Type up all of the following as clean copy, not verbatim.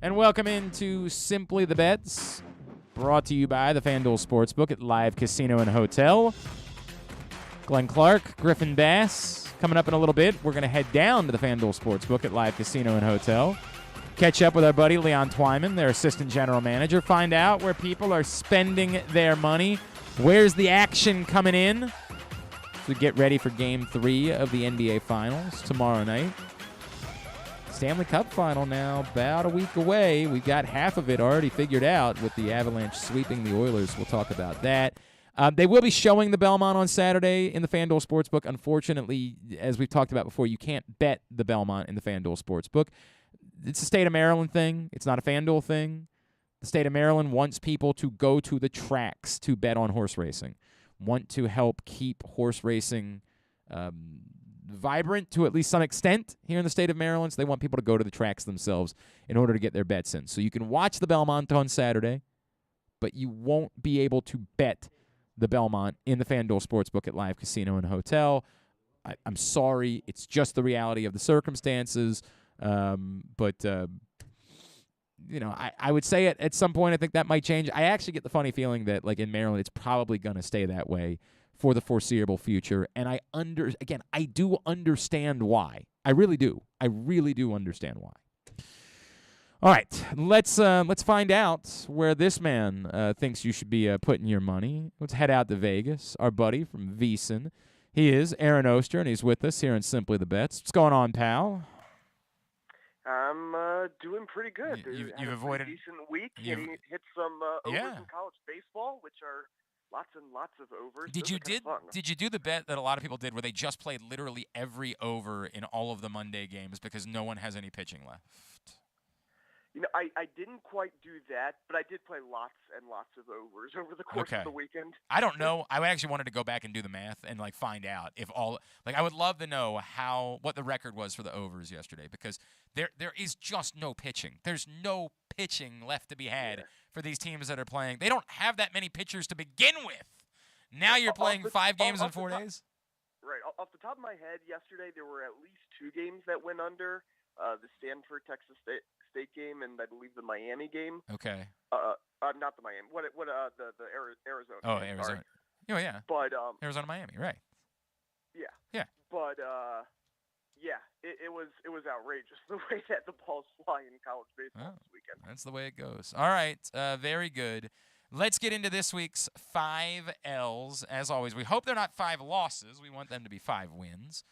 And welcome into Simply the Bets, brought to you by the Fanduel Sportsbook at Live Casino and Hotel. Glenn Clark, Griffin Bass. Coming up in a little bit, we're going to head down to the Fanduel Sportsbook at Live Casino and Hotel. Catch up with our buddy Leon Twyman, their assistant general manager. Find out where people are spending their money. Where's the action coming in? So we get ready for Game 3 of the NBA Finals tomorrow night. Stanley Cup Final now, about a week away. We've got half of it already figured out with the Avalanche sweeping the Oilers. We'll talk about that. They will be showing the Belmont on Saturday in the FanDuel Sportsbook. Unfortunately, as we've talked about before, you can't bet the Belmont in the FanDuel Sportsbook. It's a state of Maryland thing. It's not a FanDuel thing. The state of Maryland wants people to go to the tracks to bet on horse racing, want to help keep horse racing vibrant to at least some extent here in the state of Maryland. So they want people to go to the tracks themselves in order to get their bets in. So you can watch the Belmont on Saturday, but you won't be able to bet the Belmont in the FanDuel Sportsbook at Live Casino and Hotel. I'm sorry. It's just the reality of the circumstances. But I would say at some point I think that might change. I actually get the funny feeling that, like, in Maryland, it's probably going to stay that way for the foreseeable future. And I do understand why. I really do. I really do understand why. All right, let's find out where this man thinks you should be putting your money. Let's head out to Vegas. Our buddy from VSiN. He is Aaron Oster, and he's with us here in Simply the Bets. What's going on, pal? I'm doing pretty good. You've avoided a decent week. Hit some overs in college baseball, which are lots and lots of overs. Did you do the bet that a lot of people did, where they just played literally every over in all of the Monday games because no one has any pitching left? I didn't quite do that, but I did play lots and lots of overs over the course of the weekend. I don't know. I actually wanted to go back and do the math and find out if I would love to know what the record was for the overs yesterday, because there is just no pitching. There's no pitching left to be had for these teams that are playing. They don't have that many pitchers to begin with. Now you're playing 5 games in 4 days? Right. Off the top of my head, yesterday there were at least 2 games that went under. The Stanford-Texas State game and I believe the Miami game. Okay. Not the Miami. What the Arizona. Oh, game, Arizona. Sorry. Oh, yeah. But Arizona, Miami, right? Yeah. Yeah. But it was outrageous the way that the balls fly in college baseball this weekend. That's the way it goes. All right. Very good. Let's get into this week's 5 L's. As always, we hope they're not 5 losses. We want them to be 5 wins.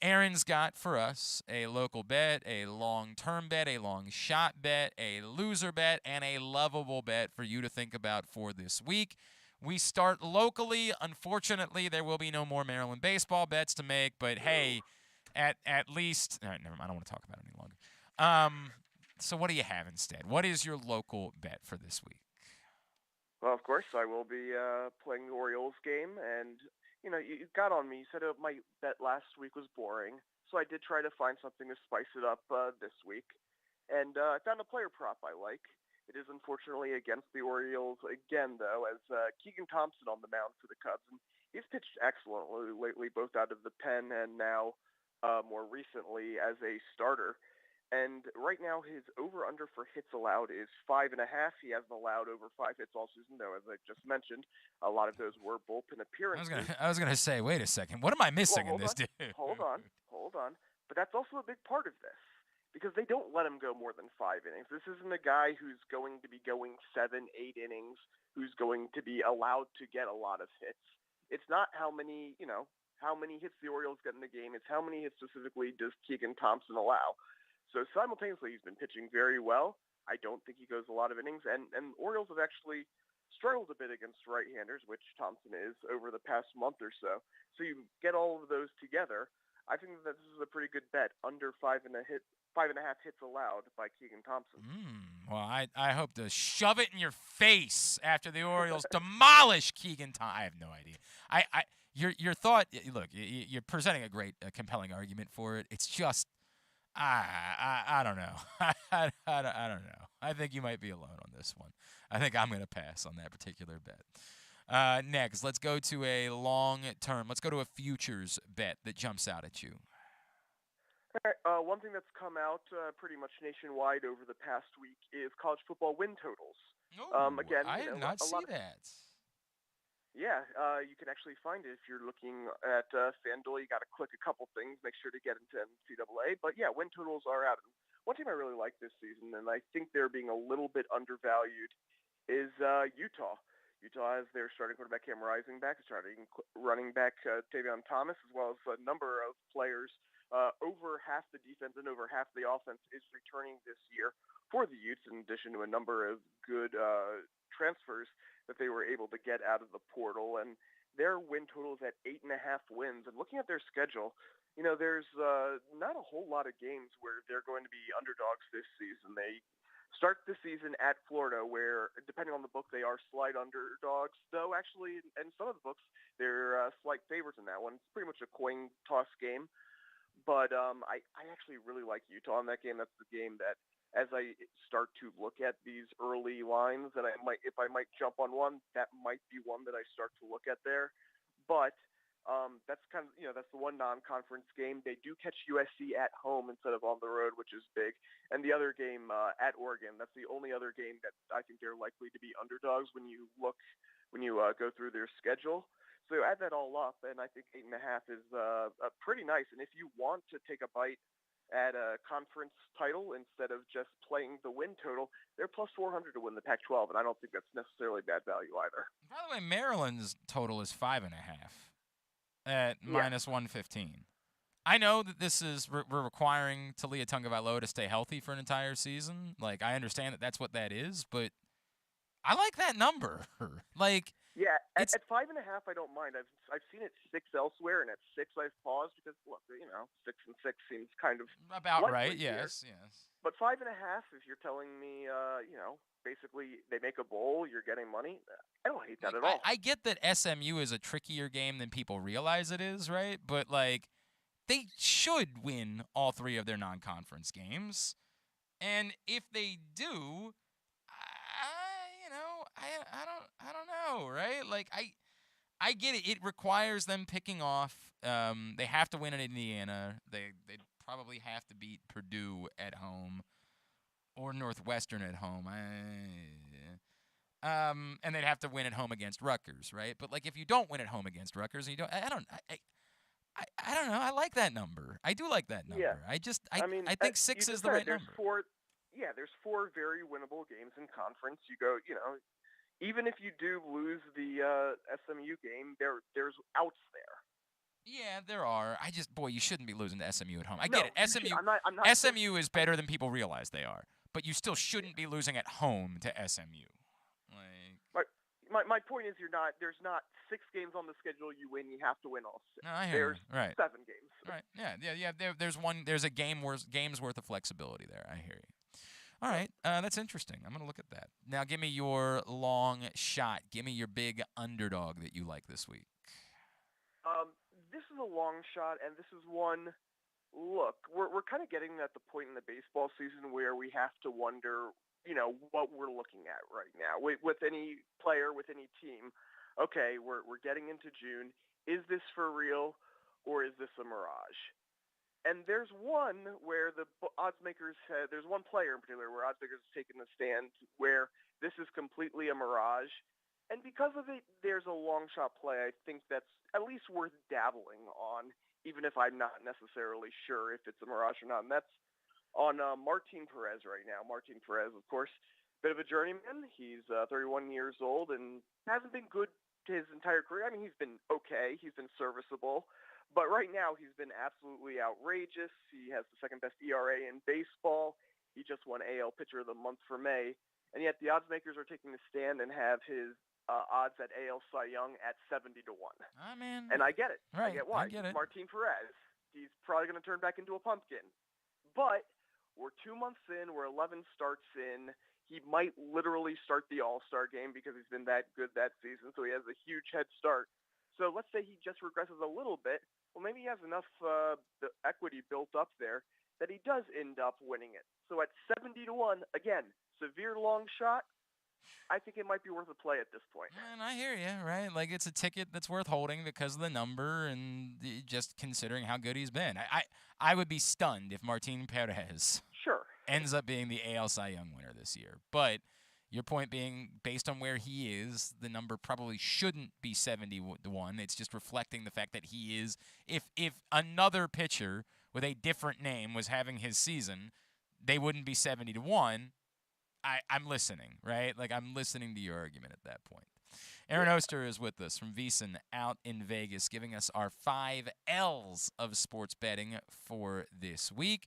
Aaron's got for us a local bet, a long-term bet, a long-shot bet, a loser bet, and a lovable bet for you to think about for this week. We start locally. Unfortunately, there will be no more Maryland baseball bets to make, but hey, at least all right, never mind. I don't want to talk about it any longer. So what do you have instead? What is your local bet for this week? Well, of course, I will be playing the Orioles game, and you got on me. You said my bet last week was boring, so I did try to find something to spice it up this week. And I found a player prop I like. It is unfortunately against the Orioles again, though, as Keegan Thompson on the mound for the Cubs. And he's pitched excellently lately, both out of the pen and now more recently as a starter. And right now his over-under for hits allowed is 5.5. He hasn't allowed over 5 hits all season, though, as I just mentioned. A lot of those were bullpen appearances. I was gonna say, wait a second. What am I missing in this, dude? Hold on. But that's also a big part of this, because they don't let him go more than 5 innings. This isn't a guy who's going to be going 7, 8 innings, who's going to be allowed to get a lot of hits. It's not how many hits the Orioles get in the game. It's how many hits specifically does Keegan Thompson allow. So simultaneously, he's been pitching very well. I don't think he goes a lot of innings. And Orioles have actually struggled a bit against right-handers, which Thompson is, over the past month or so. So you get all of those together. I think that this is a pretty good bet, under 5.5 hits allowed by Keegan Thompson. Well, I hope to shove it in your face after the Orioles demolish Keegan Thompson. I have no idea. Your thought, look, you're presenting a great, compelling argument for it. It's just, I don't know. I don't know. I think you might be alone on this one. I think I'm going to pass on that particular bet. Next, let's go to a long term. Let's go to a futures bet that jumps out at you. One thing that's come out pretty much nationwide over the past week is college football win totals. Oh, Again, I did not a see lot of that. yeah, you can actually find it if you're looking at Fanduel. You got to click a couple things, make sure to get into NCAA. But yeah, win totals are out. One team I really like this season, and I think they're being a little bit undervalued, is Utah. Utah has their starting quarterback Cam Rising back, starting running back Tavion Thomas, as well as a number of players. Over half the defense and over half the offense is returning this year for the Utes, in addition to a number of good transfers that they were able to get out of the portal. And their win total is at 8.5 wins. And looking at their schedule, there's not a whole lot of games where they're going to be underdogs this season. They start the season at Florida, where, depending on the book, they are slight underdogs. Though, actually, in some of the books, they're slight favorites in that one. It's pretty much a coin toss game. But I actually really like Utah in that game. That's the game that, as I start to look at these early lines, and if I might jump on one, that might be one that I start to look at there. But that's kind of, that's the one non-conference game. They do catch USC at home instead of on the road, which is big. And the other game at Oregon, that's the only other game that I think they're likely to be underdogs when you go through their schedule. So add that all up, and I think 8.5 is pretty nice. And if you want to take a bite at a conference title instead of just playing the win total, they're plus 400 to win the Pac-12, and I don't think that's necessarily bad value either. By the way, Maryland's total is 5.5 at minus 115. I know that this is we're requiring Taulia Tagovailoa to stay healthy for an entire season. Like, I understand that that's what that is, but I like that number. Yeah, at 5.5, I don't mind. I've seen it 6 elsewhere, and at 6 I've paused because, look, 6 and 6 seems kind of about right. Yes. But 5.5, if you're telling me, basically they make a bowl, you're getting money. I don't hate that at all. I get that SMU is a trickier game than people realize it is, right? But they should win all 3 of their non-conference games, and if they do, I don't know, right? I get it. It requires them picking off. They have to win in Indiana. They'd probably have to beat Purdue at home or Northwestern at home. And they'd have to win at home against Rutgers, right? But if you don't win at home against Rutgers, you don't. I don't know. I like that number. I do like that number. Yeah. I think 6 is the right number. There's 4 very winnable games in conference. You go, even if you do lose the SMU game, there's outs there. Yeah, there are. You shouldn't be losing to SMU at home. I No, get it. I'm not SMU is better than people realize they are, but you still shouldn't be losing at home to SMU. My point is, there's not 6 games on the schedule you win. You have to win all 6. No, I hear there's you. Right. 7 games. Right. Yeah. There's a game's worth of flexibility there. I hear you. All right, that's interesting. I'm going to look at that. Now, give me your long shot. Give me your big underdog that you like this week. This is a long shot, and this is one. Look, we're kind of getting at the point in the baseball season where we have to wonder, what we're looking at right now with any player, with any team. Okay, we're getting into June. Is this for real, or is this a mirage? And there's one where the odds makers there's one player in particular where odds makers have taken the stand where this is completely a mirage. And because of it, there's a long shot play I think that's at least worth dabbling on, even if I'm not necessarily sure if it's a mirage or not. And that's on Martin Perez right now. Martin Perez, of course, bit of a journeyman. He's 31 years old and hasn't been good his entire career. I mean, he's been okay. He's been serviceable. But right now, he's been absolutely outrageous. He has the second best ERA in baseball. He just won AL Pitcher of the Month for May. And yet the odds makers are taking the stand and have his odds at AL Cy Young at 70 to 1. And I get it. Right. I get why. I get it. Martin Perez. He's probably going to turn back into a pumpkin. But we're 2 months in. We're 11 starts in. He might literally start the All-Star game because he's been that good that season. So he has a huge head start. So let's say he just regresses a little bit. Well, maybe he has enough the equity built up there that he does end up winning it. So at 70 to 1, again, severe long shot, I think it might be worth a play at this point. And I hear you, right? Like, it's a ticket that's worth holding because of the number and just considering how good he's been. I would be stunned if Martin Perez Sure. ends up being the AL Cy Young winner this year. But your point being, based on where he is, the number probably shouldn't be 70-1. It's just reflecting the fact that he is. If another pitcher with a different name was having his season, they wouldn't be 70-1. I'm listening, right? Like, I'm listening to your argument at that point. Aaron Oster is with us from VSiN out in Vegas, giving us our 5 L's of sports betting for this week.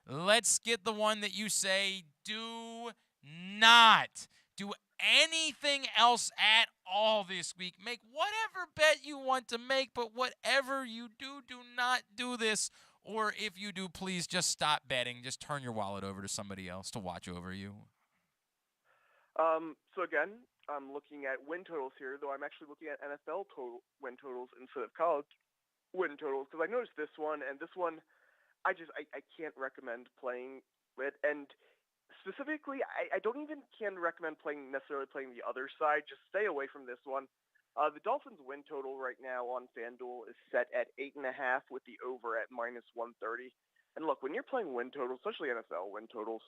Let's get the one that you say do not do anything else at all this week. Make whatever bet you want to make, but whatever you do, do not do this. Or if you do, please just stop betting. Just turn your wallet over to somebody else to watch over you. So again, I'm looking at win totals here, though I'm actually looking at NFL win totals instead of college win totals, because I noticed this one, and this one, I can't recommend playing it. And specifically, I don't even recommend necessarily playing the other side. Just stay away from this one. The Dolphins win total right now on Fanduel is set at 8.5 with the over at -130. And look, when you're playing win totals, especially NFL win totals,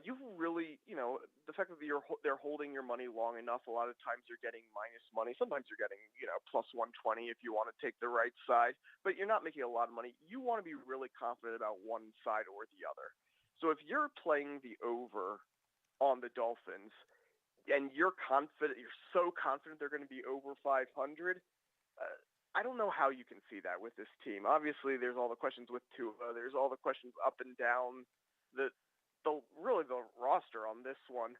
you really, the fact that they're holding your money long enough, a lot of times you're getting minus money. Sometimes you're getting, plus 120 if you want to take the right side, but you're not making a lot of money. You want to be really confident about one side or the other. So if you're playing the over on the Dolphins and you're so confident they're going to be over 500, I don't know how you can see that with this team. Obviously, there's all the questions with Tua. There's all the questions up and down the roster on this one.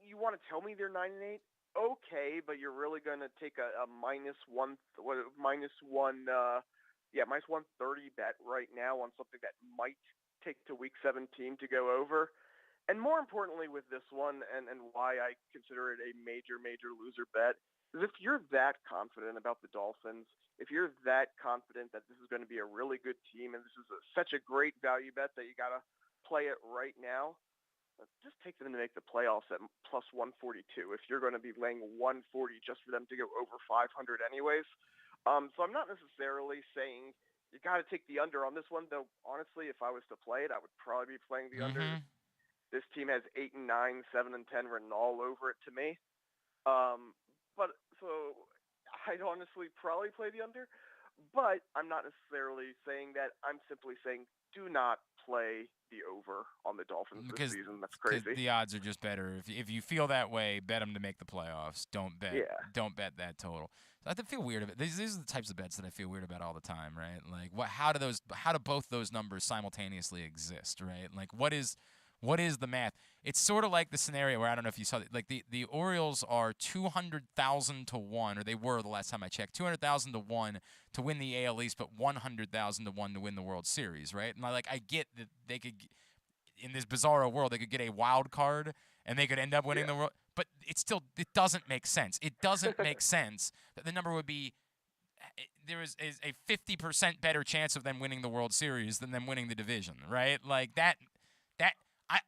You want to tell me they're 9-8? Okay, but you're really going to take a -130 bet right now on something that might take to week 17 to go over. And more importantly with this one, and why I consider it a major, major loser bet, is if you're that confident about the Dolphins, if you're that confident that this is going to be a really good team and this is such a great value bet that you got to play it right now, just take them to make the playoffs at plus 142 if you're going to be laying 140 just for them to go over 500 anyways. So I'm not necessarily saying you got to take the under on this one, though honestly, if I was to play it, I would probably be playing the under. This team has 8 and 9, 7 and 10 written all over it to me. But so I'd honestly probably play the under, but I'm not necessarily saying that. I'm simply saying do not play the over on the Dolphins this season. That's crazy. The odds are just better. If you feel that way, bet them to make the playoffs. Don't bet that total. So I feel weird about these are the types of bets that I feel weird about all the time, right? Like how do both those numbers simultaneously exist, right? Like what is the math? It's sort of like the scenario where I don't know if you saw it. Like the Orioles are 200,000 to 1, or they were the last time I checked, 200,000 to 1 to win the AL East, but 100,000 to 1 to win the World Series, right? And I get that they could, in this bizarro world, they could get a wild card and they could end up winning the world, but it doesn't make sense. It doesn't make sense that the number would be. There is a 50% better chance of them winning the World Series than them winning the division, right? Like that.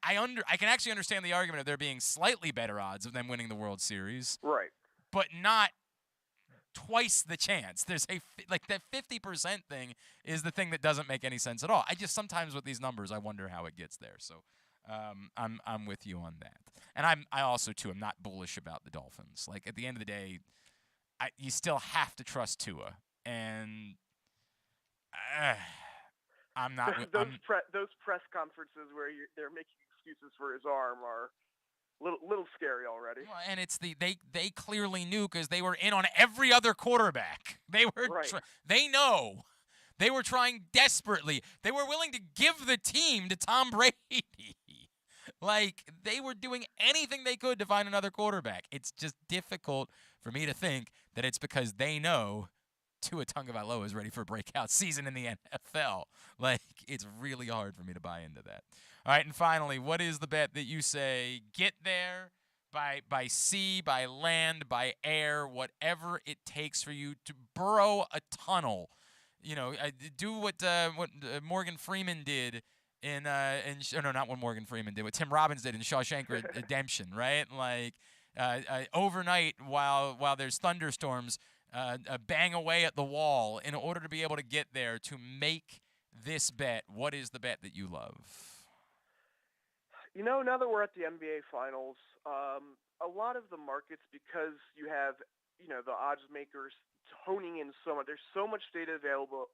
I can actually understand the argument of there being slightly better odds of them winning the World Series, right? But not twice the chance. There's that 50% thing is the thing that doesn't make any sense at all. I just sometimes with these numbers I wonder how it gets there. So I'm with you on that, and I also too am not bullish about the Dolphins. Like at the end of the day, you still have to trust Tua, and I'm not. Those press conferences where they're making excuses for his arm are little scary already. Well, and it's they clearly knew because they were in on every other quarterback. They were they know they were trying desperately. They were willing to give the team to Tom Brady. Like they were doing anything they could to find another quarterback. It's just difficult for me to think that it's because they know Tua Tagovailoa is ready for a breakout season in the NFL. Like, it's really hard for me to buy into that. All right, and finally, what is the bet that you say get there by sea, by land, by air, whatever it takes for you to burrow a tunnel? Do what Morgan Freeman did not what Morgan Freeman did, what Tim Robbins did in Shawshank Redemption, right? Like overnight, while there's thunderstorms, bang away at the wall in order to be able to get there to make this bet. What is the bet that you love? Now that we're at the NBA Finals, a lot of the markets, because you have, the odds makers honing in so much, there's so much data available.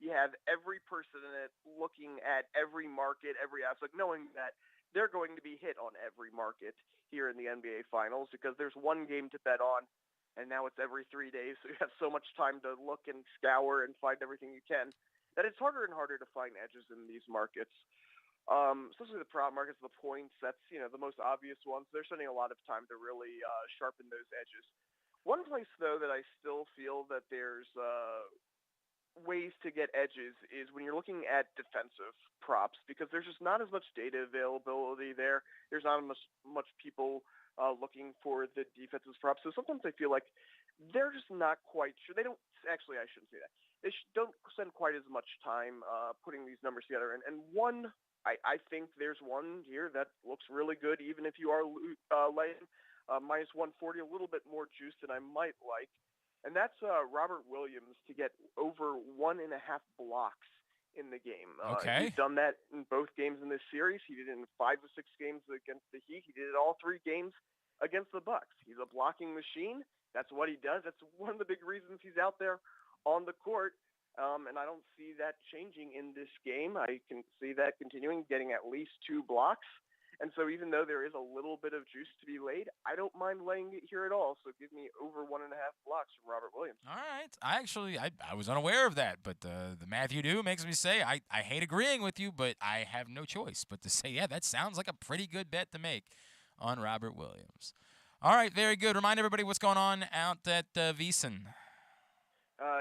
You have every person in it looking at every market, every aspect, knowing that they're going to be hit on every market here in the NBA Finals because there's one game to bet on, and now it's every 3 days, so you have so much time to look and scour and find everything you can, that it's harder and harder to find edges in these markets. Especially the prop markets, the points, that's, the most obvious ones. They're spending a lot of time to really sharpen those edges. One place, though, that I still feel that there's ways to get edges is when you're looking at defensive props, because there's just not as much data availability there. There's not as much people looking for the defensive props. So sometimes I feel like they're just not quite sure. They don't – actually, I shouldn't say that. They don't spend quite as much time putting these numbers together. And one – I think there's one here that looks really good, even if you are laying minus 140, a little bit more juice than I might like. And that's Robert Williams to get over 1.5 blocks in the game. Okay. He's done that in both games in this series. He did it in 5 of 6 games against the Heat. He did it all 3 games against the Bucks. He's a blocking machine. That's what he does. That's one of the big reasons he's out there on the court. And I don't see that changing in this game. I can see that continuing, getting at least 2 blocks. And so even though there is a little bit of juice to be laid, I don't mind laying it here at all. So give me over 1.5 blocks from Robert Williams. All right. I was unaware of that, but the math you do makes me say I hate agreeing with you, but I have no choice but to say, yeah, that sounds like a pretty good bet to make on Robert Williams. All right, very good. Remind everybody what's going on out at VSiN.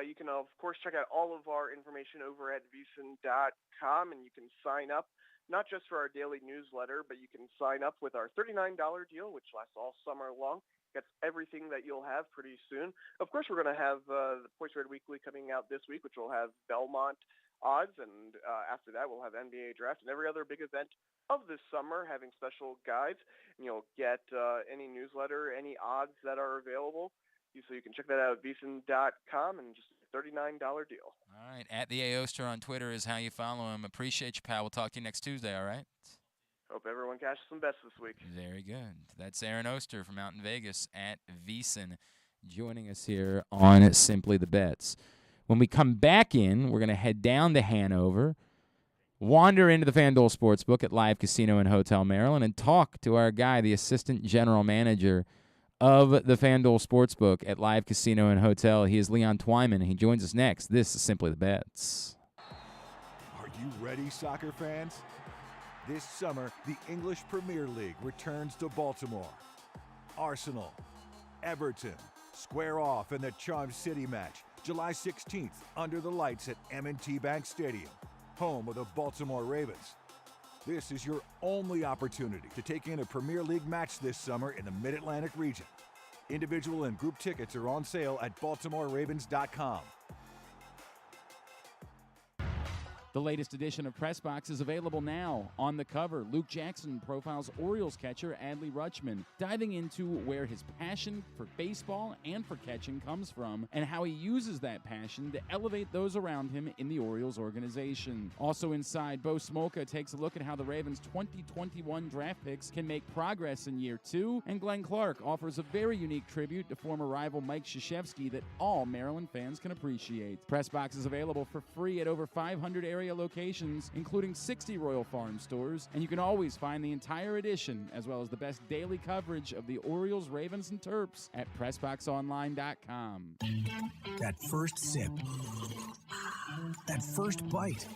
You can, of course, check out all of our information over at VSiN.com, and you can sign up, not just for our daily newsletter, but you can sign up with our $39 deal, which lasts all summer long. Gets everything that you'll have pretty soon. Of course, we're going to have the Points Red Weekly coming out this week, which will have Belmont odds, and after that, we'll have NBA Draft and every other big event of this summer having special guides. And you'll get any newsletter, any odds that are available. So you can check that out at VSiN.com, and just a $39 deal. All right. At the Oster on Twitter is how you follow him. Appreciate you, pal. We'll talk to you next Tuesday, all right? Hope everyone cashes some bets this week. Very good. That's Aaron Oster from out in Vegas at VSiN joining us here on Simply the Bets. When we come back in, we're going to head down to Hanover, wander into the Fanduel Sportsbook at Live Casino and Hotel Maryland, and talk to our guy, the assistant general manager of the Fanduel Sportsbook at Live Casino and Hotel. He is Leon Twyman. He joins us next. This is Simply the Bets. Are you ready, soccer fans? This summer, the English Premier League returns to Baltimore. Arsenal, Everton, square off in the Charm City match, July 16th, under the lights at M&T Bank Stadium, home of the Baltimore Ravens. This is your only opportunity to take in a Premier League match this summer in the Mid-Atlantic region. Individual and group tickets are on sale at BaltimoreRavens.com. The latest edition of PressBox is available now. On the cover, Luke Jackson profiles Orioles catcher Adley Rutschman, diving into where his passion for baseball and for catching comes from and how he uses that passion to elevate those around him in the Orioles organization. Also inside, Bo Smolka takes a look at how the Ravens' 2021 draft picks can make progress in year 2, and Glenn Clark offers a very unique tribute to former rival Mike Krzyzewski that all Maryland fans can appreciate. PressBox is available for free at over 500 area locations, including 60 Royal Farm stores, and you can always find the entire edition as well as the best daily coverage of the Orioles, Ravens, and Terps at PressBoxOnline.com. That first sip, that first bite.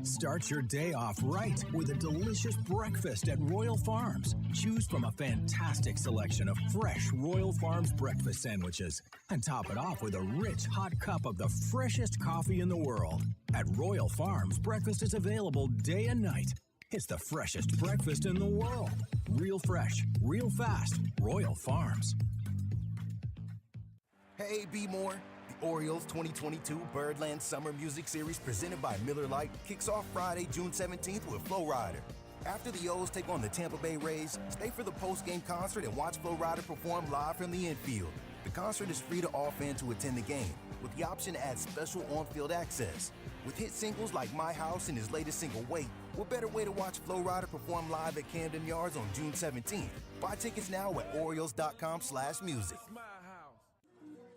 Start your day off right with a delicious breakfast at Royal Farms. Choose from a fantastic selection of fresh Royal Farms breakfast sandwiches and top it off with a rich hot cup of the freshest coffee in the world. At Royal Farms, breakfast is available day and night. It's the freshest breakfast in the world. Real fresh, real fast. Royal Farms. Hey, B More. Orioles 2022 Birdland Summer Music Series presented by Miller Lite kicks off Friday, June 17th with Flo Rida. After the O's take on the Tampa Bay Rays, stay for the post-game concert and watch Flo Rida perform live from the infield. The concert is free to all fans who attend the game, with the option to add special on-field access. With hit singles like My House and his latest single, Wait, what better way to watch Flo Rida perform live at Camden Yards on June 17th? Buy tickets now at Orioles.com/music.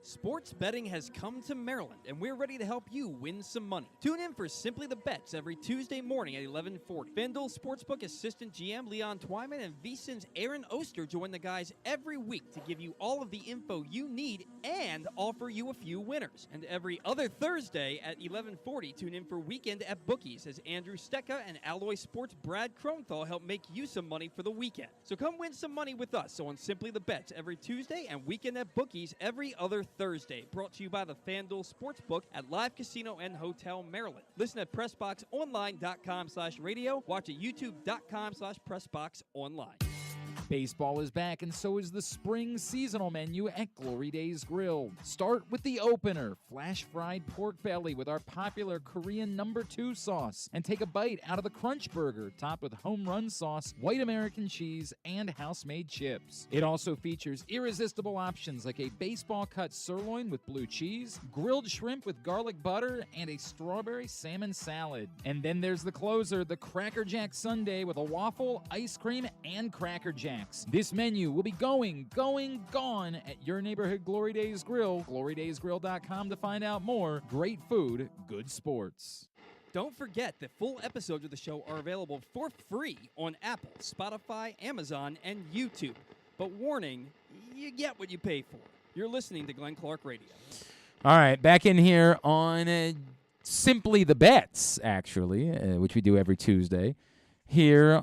Sports betting has come to Maryland, and we're ready to help you win some money. Tune in for Simply the Bets every Tuesday morning at 11:40. Fanduel Sportsbook Assistant GM Leon Twyman and VSiN's Aaron Oster join the guys every week to give you all of the info you need and offer you a few winners. And every other Thursday at 11:40, tune in for Weekend at Bookies as Andrew Stecca and Alloy Sports' Brad Kronthal help make you some money for the weekend. So come win some money with us on Simply the Bets every Tuesday and Weekend at Bookies every other Thursday, brought to you by the Fanduel Sportsbook at Live Casino and Hotel Maryland. Listen at PressBoxOnline.com/radio. Watch at YouTube.com/PressBoxOnline. Baseball is back, and so is the spring seasonal menu at Glory Days Grill. Start with the opener, flash-fried pork belly with our popular Korean No. 2 sauce, and take a bite out of the Crunch Burger, topped with home run sauce, white American cheese, and house-made chips. It also features irresistible options like a baseball-cut sirloin with blue cheese, grilled shrimp with garlic butter, and a strawberry salmon salad. And then there's the closer, the Cracker Jack Sundae with a waffle, ice cream, and Cracker Jack. This menu will be gone at your neighborhood Glory Days Grill. GloryDaysGrill.com to find out more. Great food, good sports. Don't forget that full episodes of the show are available for free on Apple, Spotify, Amazon, and YouTube. But warning, you get what you pay for. You're listening to Glenn Clark Radio. All right, back in here on Simply the Bets, actually, which we do every Tuesday. Here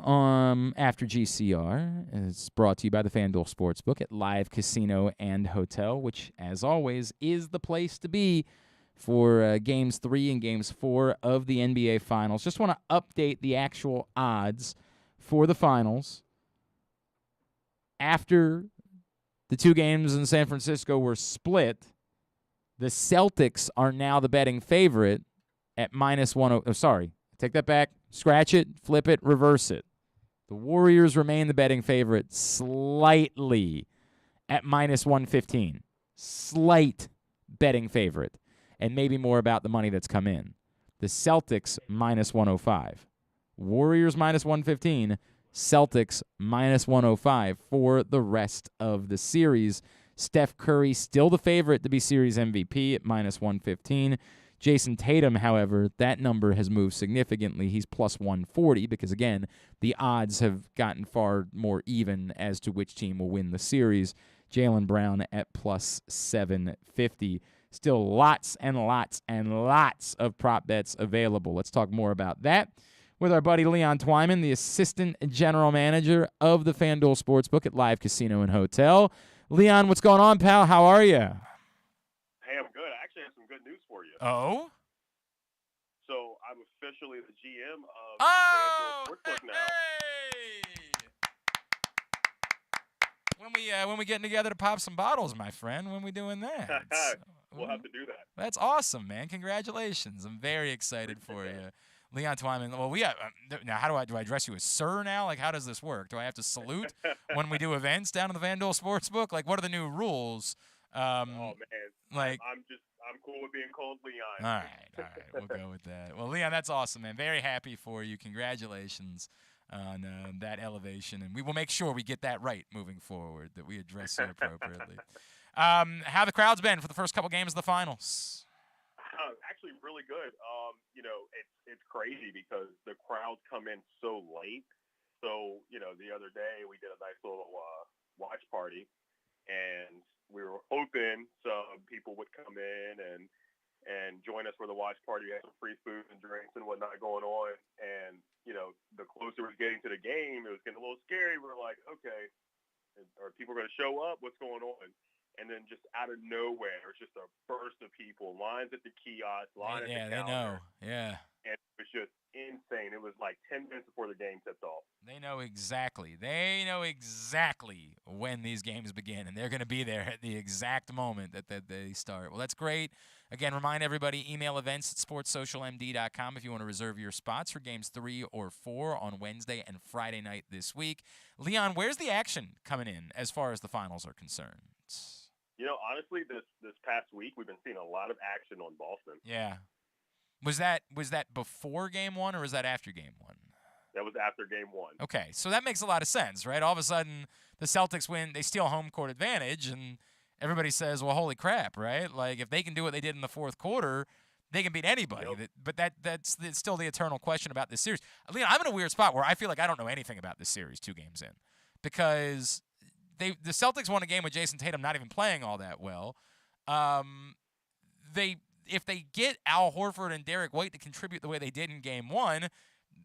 after GCR. It's brought to you by the Fanduel Sportsbook at Live Casino and Hotel, which, as always, is the place to be for Games 3 and Games 4 of the NBA Finals. Just want to update the actual odds for the Finals. After the two games in San Francisco were split, the Celtics are now the betting favorite at -1. Oh, sorry, take that back. Scratch it, flip it, reverse it. The Warriors remain the betting favorite slightly at -115. Slight betting favorite. And maybe more about the money that's come in. The Celtics -105. Warriors -115. Celtics -105 for the rest of the series. Steph Curry still the favorite to be series MVP at -115. Jason Tatum, however, that number has moved significantly. He's +140 because, again, the odds have gotten far more even as to which team will win the series. Jaylen Brown at +750. Still lots and lots and lots of prop bets available. Let's talk more about that with our buddy Leon Twyman, the Assistant General Manager of the Fanduel Sportsbook at Live Casino and Hotel. Leon, what's going on, pal? How are you? Hey, I'm good. I actually have some good news for you. Oh? So I'm officially the GM of Oh, Fanduel Sportsbook now. Hey! When we getting together to pop some bottles, my friend? When we doing that? We'll have to do that. That's awesome, man. Congratulations. I'm very excited for you. Leon Twyman. Well, we have now. How do I address you as sir now? Like, how does this work? Do I have to salute when we do events down at the Fanduel Sportsbook? Like, what are the new rules? Oh man, like I'm cool with being called Leon. All right, we'll go with that. Well, Leon, that's awesome, man. Very happy for you. Congratulations on that elevation, and we will make sure we get that right moving forward, that we address it appropriately. How the crowd's been for the first couple games of the finals? Actually, really good. It's crazy because the crowds come in so late. So, the other day we did a nice little watch party, and we were hoping some people would come in and join us for the watch party. We had some free food and drinks and whatnot going on. And, the closer it was getting to the game, it was getting a little scary. We were like, okay, are people going to show up? What's going on? And then just out of nowhere, it's just a burst of people, lines at the kiosk, line at the counter. They know. Yeah. and it was just insane. It was like 10 minutes before the game tipped off. They know exactly. They know exactly when these games begin, and they're going to be there at the exact moment that they start. Well, that's great. Again, remind everybody, email events at sportssocialmd.com if you want to reserve your spots for games 3 or 4 on Wednesday and Friday night this week. Leon, where's the action coming in as far as the finals are concerned? You know, honestly, this past week, we've been seeing a lot of action on Boston. Yeah. Was that before game 1 or was that after game 1? That was after game 1. Okay, so that makes a lot of sense, right? All of a sudden, the Celtics win, they steal home court advantage, and everybody says, well, holy crap, right? Like, if they can do what they did in the fourth quarter, they can beat anybody. Yep. But that's still the eternal question about this series. Leon, I'm in a weird spot where I feel like I don't know anything about this series 2 games in, because the Celtics won a game with Jason Tatum not even playing all that well. If they get Al Horford and Derek White to contribute the way they did in game 1,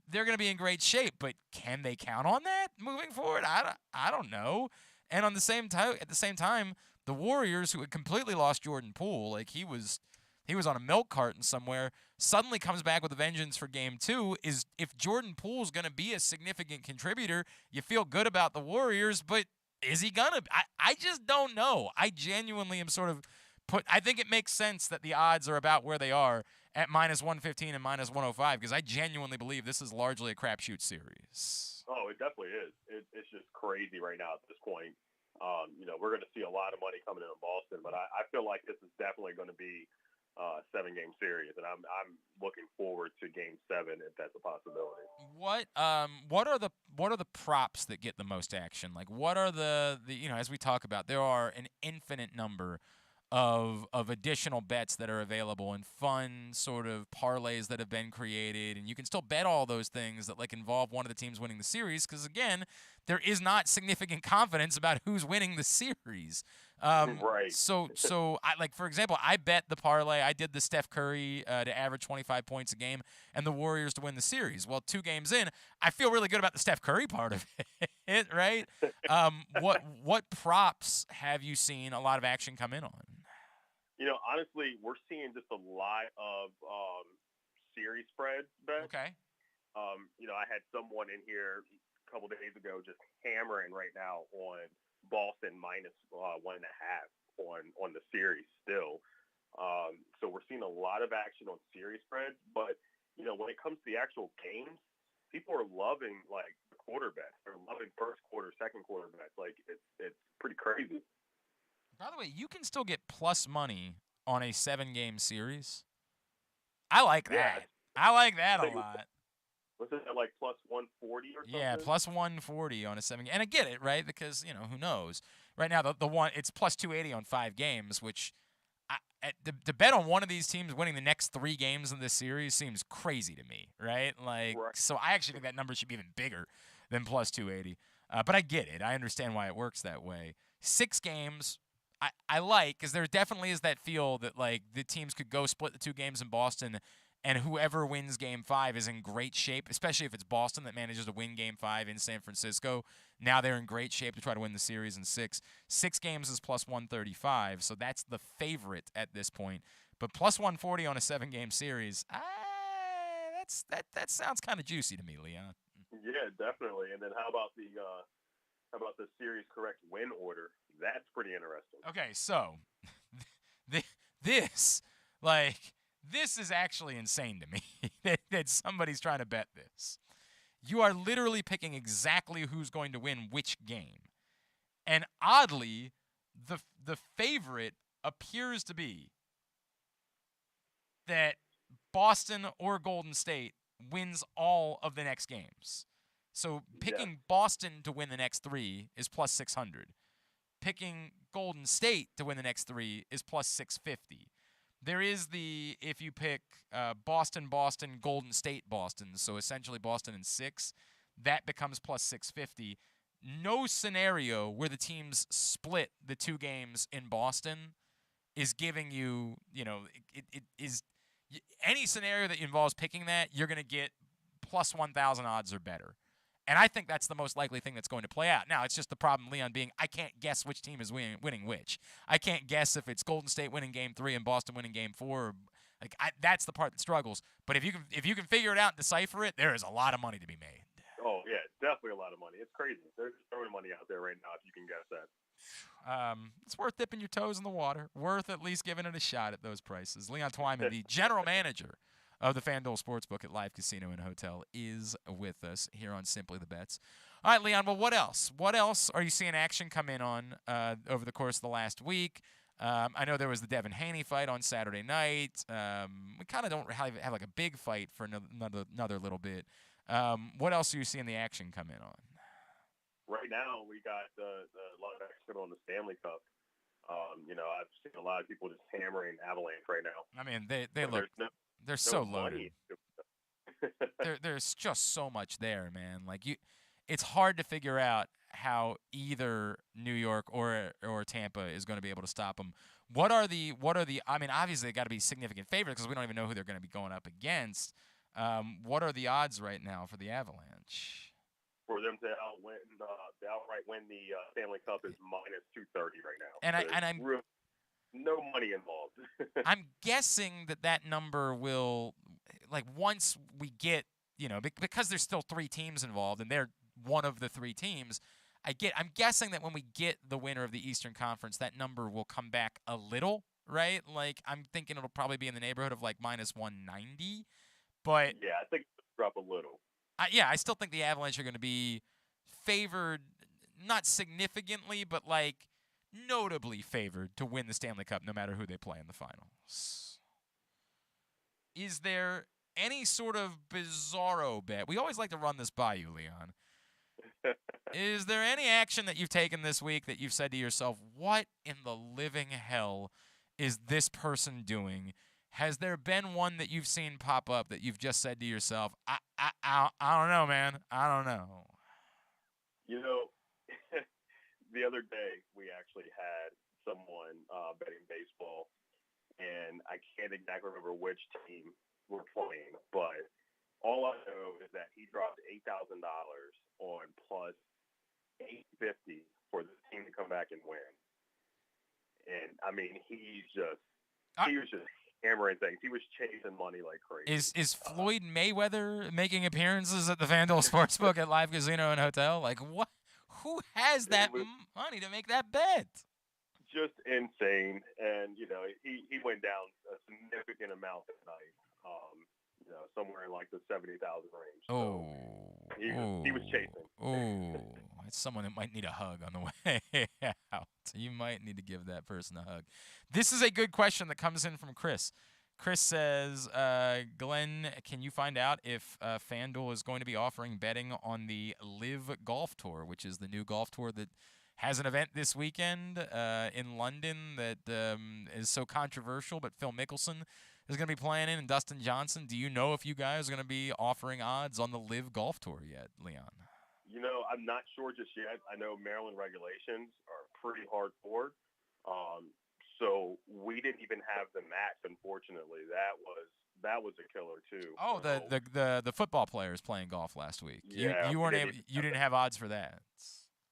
they're going to be in great shape. But can they count on that moving forward? I don't know. And at the same time, the Warriors, who had completely lost Jordan Poole, like he was on a milk carton somewhere, suddenly comes back with a vengeance for game 2. Is if Jordan Poole's going to be a significant contributor, you feel good about the Warriors, but is he gonna? I just don't know. I genuinely am sort of I think it makes sense that the odds are about where they are at -115 and -105, because I genuinely believe this is largely a crapshoot series. Oh, it definitely is. It's just crazy right now at this point. You know, we're going to see a lot of money coming in Boston, but I feel like this is definitely going to be a 7-game series, and I'm looking forward to Game 7 if that's a possibility. What are the props that get the most action? Like, what are the as we talk about, there are an infinite number of additional bets that are available and fun sort of parlays that have been created, and you can still bet all those things that like involve one of the teams winning the series, because again, there is not significant confidence about who's winning the series. Right. So I, like, for example, I bet the parlay. I did the Steph Curry to average 25 points a game and the Warriors to win the series. Well, 2 games in, I feel really good about the Steph Curry part of it, right? What props have you seen a lot of action come in on? You know, honestly, we're seeing just a lot of series spreads bets. Okay. You know, I had someone in here a couple days ago just hammering right now on Boston -1.5 on the series still. So we're seeing a lot of action on series spreads, but you know, when it comes to the actual games, people are loving like the quarter bets. They're loving first quarter, second quarter bets. Like it's pretty crazy. By the way, you can still get plus money on a 7-game series. I like that. Yeah. I like that a lot. Was it like plus 140 or something? Yeah, plus 140 on a 7. And I get it, right? Because, who knows? Right now, the one, it's plus 280 on 5 games, which to bet on one of these teams winning the next 3 games in this series seems crazy to me, right? Like, right. So I actually think that number should be even bigger than plus 280. But I get it. I understand why it works that way. 6 games, I like, because there definitely is that feel that, like, the teams could go split the 2 games in Boston, and whoever wins Game 5 is in great shape, especially if it's Boston that manages to win Game 5 in San Francisco. Now they're in great shape to try to win the series in 6. 6 games is plus 135, so that's the favorite at this point. But plus 140 on a 7-game series, that sounds kind of juicy to me, Leon. Yeah, definitely. And then how about the series correct win order? That's pretty interesting. Okay, so this is actually insane to me that somebody's trying to bet this. You are literally picking exactly who's going to win which game. And oddly, the favorite appears to be that Boston or Golden State wins all of the next games. So picking Boston to win the next 3 is plus 600. Picking Golden State to win the next 3 is plus 650. There is if you pick Boston, Golden State, Boston, so essentially Boston in 6, that becomes plus 650. No scenario where the teams split the 2 games in Boston is giving you, it is any scenario that involves picking that, you're going to get plus 1,000 odds or better. And I think that's the most likely thing that's going to play out. Now, it's just the problem, Leon, being I can't guess which team is winning which. I can't guess if it's Golden State winning Game 3 and Boston winning Game 4, or Like that's the part that struggles. But if you can figure it out and decipher it, there is a lot of money to be made. Oh yeah, definitely a lot of money. It's crazy. They're just throwing money out there right now if you can guess that. It's worth dipping your toes in the water. Worth at least giving it a shot at those prices. Leon Twyman, the general manager of the Fanduel Sportsbook at Live Casino and Hotel, is with us here on Simply the Bets. All right, Leon, well, what else? What else are you seeing action come in on over the course of the last week? I know there was the Devin Haney fight on Saturday night. We kind of don't have like a big fight for another little bit. What else are you seeing the action come in on? Right now, we got a lot of action on the Stanley Cup. I've seen a lot of people just hammering Avalanche right now. I mean, they look they're so loaded. There's just so much there, man. Like it's hard to figure out how either New York or Tampa is going to be able to stop them. What are the? I mean, obviously they got to be significant favorites because we don't even know who they're going to be going up against. What are the odds right now for the Avalanche? For them to outright win the Stanley Cup is -230 right now. And I'm really no money involved. I'm guessing that number will, like, once we get, because there's still 3 teams involved and they're one of the 3 teams. I'm guessing that when we get the winner of the Eastern Conference, that number will come back a little, right? Like, I'm thinking it'll probably be in the neighborhood of like -190. But yeah, I think it'll drop a little. I still think the Avalanche are going to be favored, not significantly, but like notably favored to win the Stanley Cup no matter who they play in the finals. Is there any sort of bizarro bet? We always like to run this by you, Leon. Is there any action that you've taken this week that you've said to yourself, what in the living hell is this person doing? Has there been one that you've seen pop up that you've just said to yourself, I don't know, man. I don't know. The other day we actually had someone betting baseball, and I can't exactly remember which team we're playing, but all I know is that he dropped $8,000 on plus 850 for the team to come back and win. And I mean, he was just hammering things. He was chasing money like crazy. Is Floyd Mayweather making appearances at the Fanduel Sportsbook at Live Casino and Hotel? Like, what? Who has that money to make that bet? Just insane. And, he went down a significant amount that night, somewhere in like the 70,000 range. So he was chasing. Oh, it's someone that might need a hug on the way out. You might need to give that person a hug. This is a good question that comes in from Chris. Chris says, Glenn, can you find out if FanDuel is going to be offering betting on the Live Golf Tour, which is the new golf tour that has an event this weekend in London that is so controversial, but Phil Mickelson is going to be playing in, and Dustin Johnson. Do you know if you guys are going to be offering odds on the Live Golf Tour yet, Leon? I'm not sure just yet. I know Maryland regulations are pretty hardcore. So we didn't even have the match, unfortunately. That was a killer too. Oh, the football players playing golf last week. Yeah, you weren't able. You didn't have odds for that.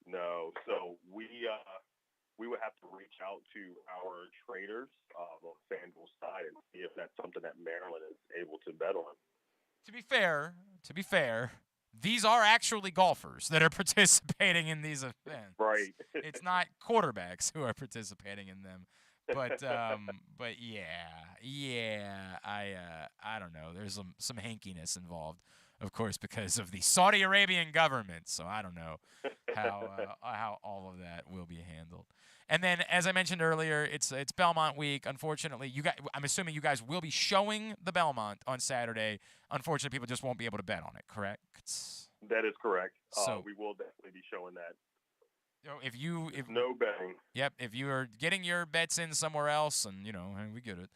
No, so we would have to reach out to our traders on FanDuel side and see if that's something that Maryland is able to bet on. To be fair, these are actually golfers that are participating in these events. Right. It's not quarterbacks who are participating in them. But I don't know. There's some hankiness involved, of course, because of the Saudi Arabian government. So I don't know how all of that will be handled. And then, as I mentioned earlier, it's Belmont week. Unfortunately, I'm assuming you guys will be showing the Belmont on Saturday. Unfortunately, people just won't be able to bet on it. Correct? That is correct. So we will definitely be showing that. If no betting. Yep. If you are getting your bets in somewhere else, and we get it,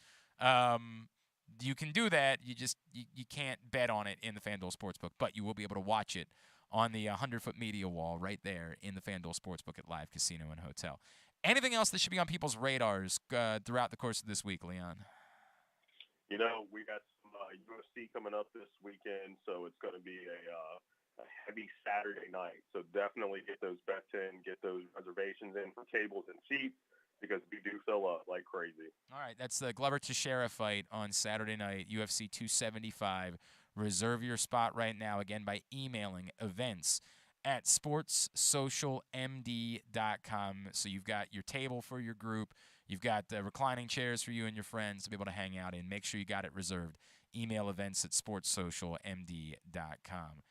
you can do that. You can't bet on it in the FanDuel Sportsbook, but you will be able to watch it on the 100-foot media wall right there in the FanDuel Sportsbook at Live Casino and Hotel. Anything else that should be on people's radars throughout the course of this week, Leon? We got some UFC coming up this weekend, so it's going to be a heavy Saturday night. So definitely get those bets in, get those reservations in for tables and seats. because we do fill up like crazy. All right, that's the Glover Teixeira fight on Saturday night, UFC 275. Reserve your spot right now, again, by emailing events@sportssocialmd.com. So you've got your table for your group. You've got reclining chairs for you and your friends to be able to hang out in. Make sure you got it reserved. Email events@sportssocialmd.com.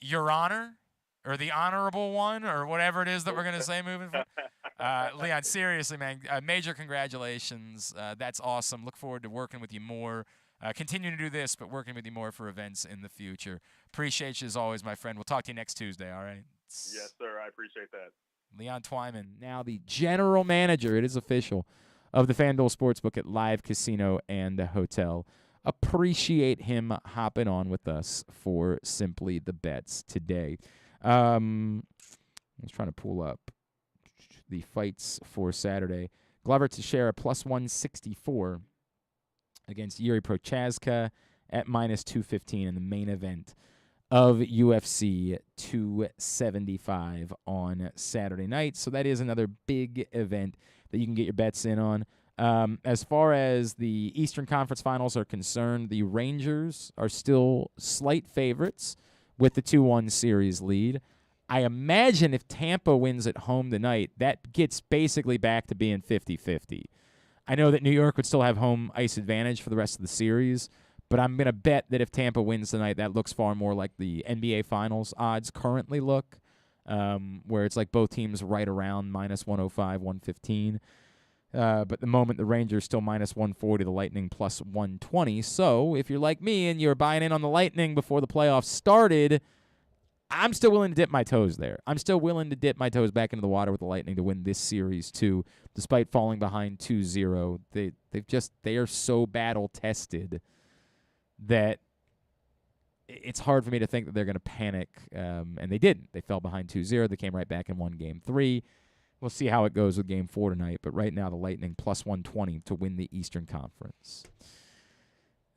Your Honor, or the Honorable One, or whatever it is that we're going to say moving forward. Leon, seriously, man, major congratulations. That's awesome. Look forward to working with you more. Continuing to do this, but working with you more for events in the future. Appreciate you as always, my friend. We'll talk to you next Tuesday, all right? Yes, sir. I appreciate that. Leon Twyman, now the general manager, it is official, of the Fanduel Sportsbook at Live Casino and Hotel. Appreciate him hopping on with us for Simply the Bets today. I was trying to pull up the fights for Saturday. Glover Teixeira +164 against Yuri Prochazka at -215 in the main event of UFC 275 on Saturday night. So that is another big event that you can get your bets in on. As far as the Eastern Conference Finals are concerned, the Rangers are still slight favorites with the 2-1 series lead. I imagine if Tampa wins at home tonight, that gets basically back to being 50-50. I know that New York would still have home ice advantage for the rest of the series, but I'm going to bet that if Tampa wins tonight, that looks far more like the NBA Finals odds currently look, where it's like both teams right around -105, 115. But the moment the Rangers still -140, the Lightning +120. So if you're like me and you're buying in on the Lightning before the playoffs started, I'm still willing to dip my toes there. I'm still willing to dip my toes back into the water with the Lightning to win this series too, despite falling behind 2-0. They are so battle tested that it's hard for me to think that they're going to panic, and they didn't. They fell behind 2-0. They came right back and won Game 3. We'll see how it goes with Game 4 tonight, but right now the Lightning +120 to win the Eastern Conference.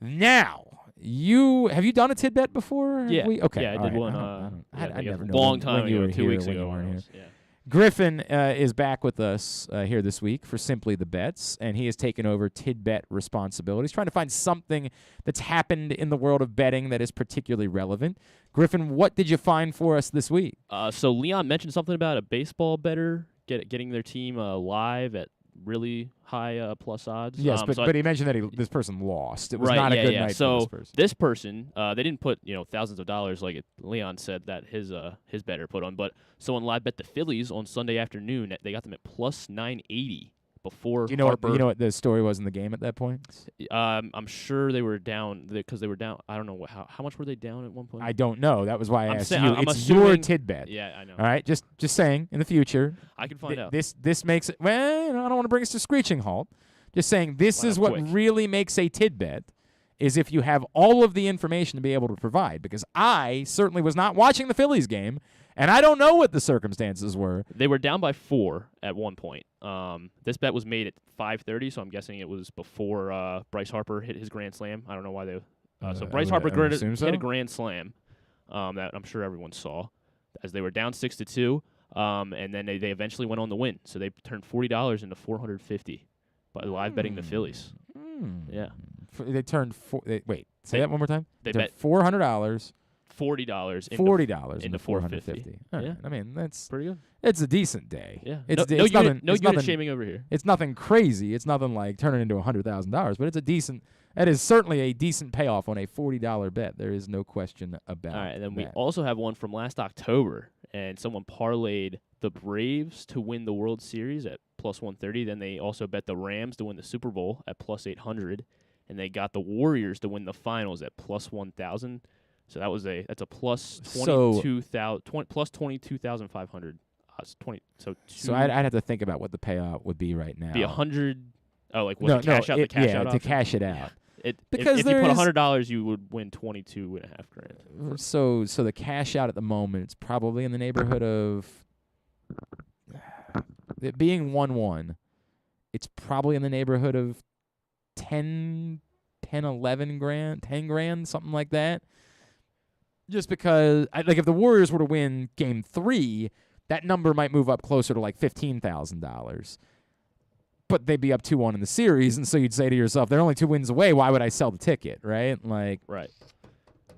Now, have you done a tidbet before? Yeah. Okay. Yeah, I did right. one. I never know long time when you ago, were 2 here, weeks when ago. you weren't here. Yeah. Griffin is back with us here this week for Simply the Bets, and he has taken over tidbet responsibilities, trying to find something that's happened in the world of betting that is particularly relevant. Griffin, what did you find for us this week? So Leon mentioned something about a baseball bettor getting their team live at really high plus odds. Yes, but he mentioned that this person lost. It was right, not a good yeah. night so for this person. This person, they didn't put thousands of dollars like Leon said that his bettor put on, but someone live bet the Phillies on Sunday afternoon. They got them at +980 before. You know Harper. what the story was in the game at that point? I'm sure they were down because they were down. I don't know how much were they down at one point. I don't know. That was why I asked you. I'm it's assuming, your tidbet. Yeah, I know. All right, just saying. In the future, I can find out. This makes it. Well, I don't want to bring us to a screeching halt. Just saying, this is what really makes a tidbet. Is if you have all of the information to be able to provide. Because I certainly was not watching the Phillies game, and I don't know what the circumstances were. They were down by 4 at one point. This bet was made at 5:30, so I'm guessing it was before Bryce Harper hit his grand slam. I don't know why they. So Bryce Harper hit a grand slam that I'm sure everyone saw as they were down 6-2, and then they eventually went on the win. So they turned $40 into $450 by live betting the Phillies. Yeah. They turned wait. Say that one more time. They bet $40 $400. $40 into $450. Yeah. I mean, that's pretty good. It's a decent day. Yeah. It's No unit shaming over here. It's nothing crazy. It's nothing like turning into $100,000, but it's a decent. That is certainly a decent payoff on a $40 bet. There is no question about. All right, and then we that. also have one from last October, and someone parlayed the Braves to win the World Series at +130. Then they also bet the Rams to win the Super Bowl at +800, and they got the Warriors to win the Finals at +1,000. So that's a +22,500 odds. So I'd have to think about what the payout would be right now. Be 100. Oh, like no, the cash out? The cash out to option? cash it out. Because if you put $100, you would win $22,500. So the cash out at the moment, it's probably in the neighborhood of it being 1-1. It's probably in the neighborhood of 10, 11 grand, 10 grand, something like that. Just because, if the Warriors were to win Game 3, that number might move up closer to like $15,000. but they'd be up 2-1 in the series, and so you'd say to yourself, they're only 2 wins away. Why would I sell the ticket, right? Like, Right.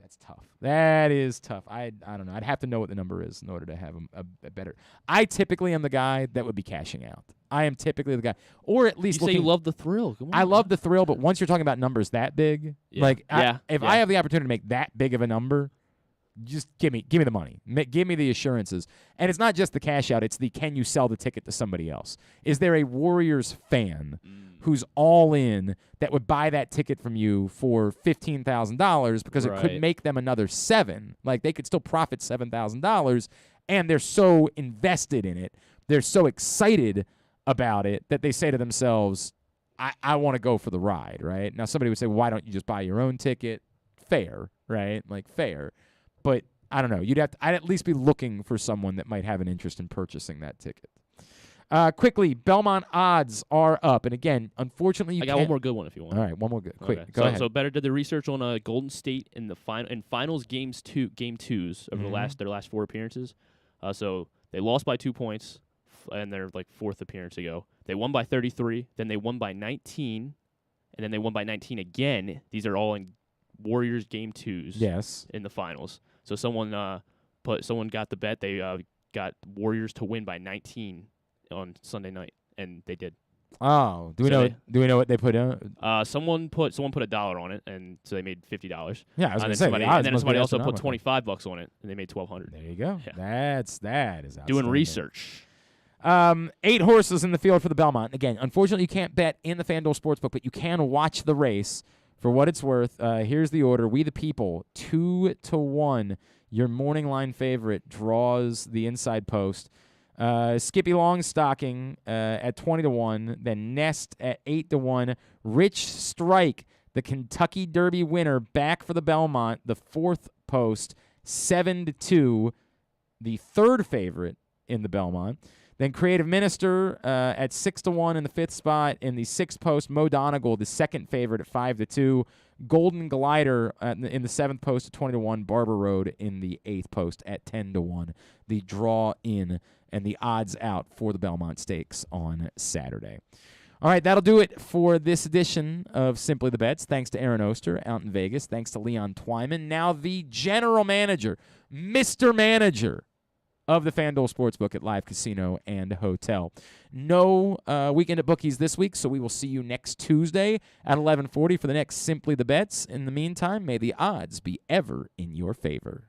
that's tough. That is tough. I don't know. I'd have to know what the number is in order to have a better. I typically am the guy that would be cashing out. I am typically the guy, or at least You say you love the thrill. Come on, I love the thrill, but once you're talking about numbers that big, if I have the opportunity to make that big of a number, just give me the money. Give me the assurances. And it's not just the cash out, it's the can you sell the ticket to somebody else? Is there a Warriors fan who's all in that would buy that ticket from you for $15,000 because it could make them another $7,000? Like, they could still profit $7,000, and they're so invested in it. They're so excited about it that they say to themselves, I want to go for the ride, right? Now, somebody would say, well, why don't you just buy your own ticket? Fair, right? Like, fair. But I don't know. I'd at least be looking for someone that might have an interest in purchasing that ticket. Quickly, Belmont odds are up. And again, unfortunately, I got one more good one if you want. All right, one more good. Quick, Okay. go ahead. So Better did the research on Golden State in the finals game twos of their last 4 appearances. So they lost by 2 points in their 4th appearance ago. They won by 33, then they won by 19, and then they won by 19 again. These are all in Warriors game 2s. Yes. In the finals. So someone got the bet. They got Warriors to win by 19 on Sunday night, and they did. Oh, do we know what they put in? Someone put $1 on it, and so they made $50. Yeah, I was going to say. And then somebody also put $25 on it, and they made $1,200. There you go. Yeah. That is outstanding. Doing research. 8 horses in the field for the Belmont. Again, unfortunately, you can't bet in the Fanduel Sportsbook, but you can watch the race. For what it's worth, here's the order. We the People, 2-1. Your morning line favorite draws the inside post. Skippy Longstocking at 20-1. Then Nest at 8-1. Rich Strike, the Kentucky Derby winner, back for the Belmont. The 4th post, 7-2. The 3rd favorite in the Belmont. Then Creative Minister at 6-1 in the 5th spot. In the 6th post, Mo Donegal, the 2nd favorite at 5-2. Golden Glider in the 7th post at 20-1. Barber Road in the 8th post at 10-1. The draw in and the odds out for the Belmont Stakes on Saturday. All right, that'll do it for this edition of Simply the Bets. Thanks to Aaron Oster out in Vegas. Thanks to Leon Twyman. Now the general manager, Mr. Manager of the Fanduel Sportsbook at Live Casino and Hotel. No weekend at bookies this week, so we will see you next Tuesday at 11:40 for the next Simply the Bets. In the meantime, may the odds be ever in your favor.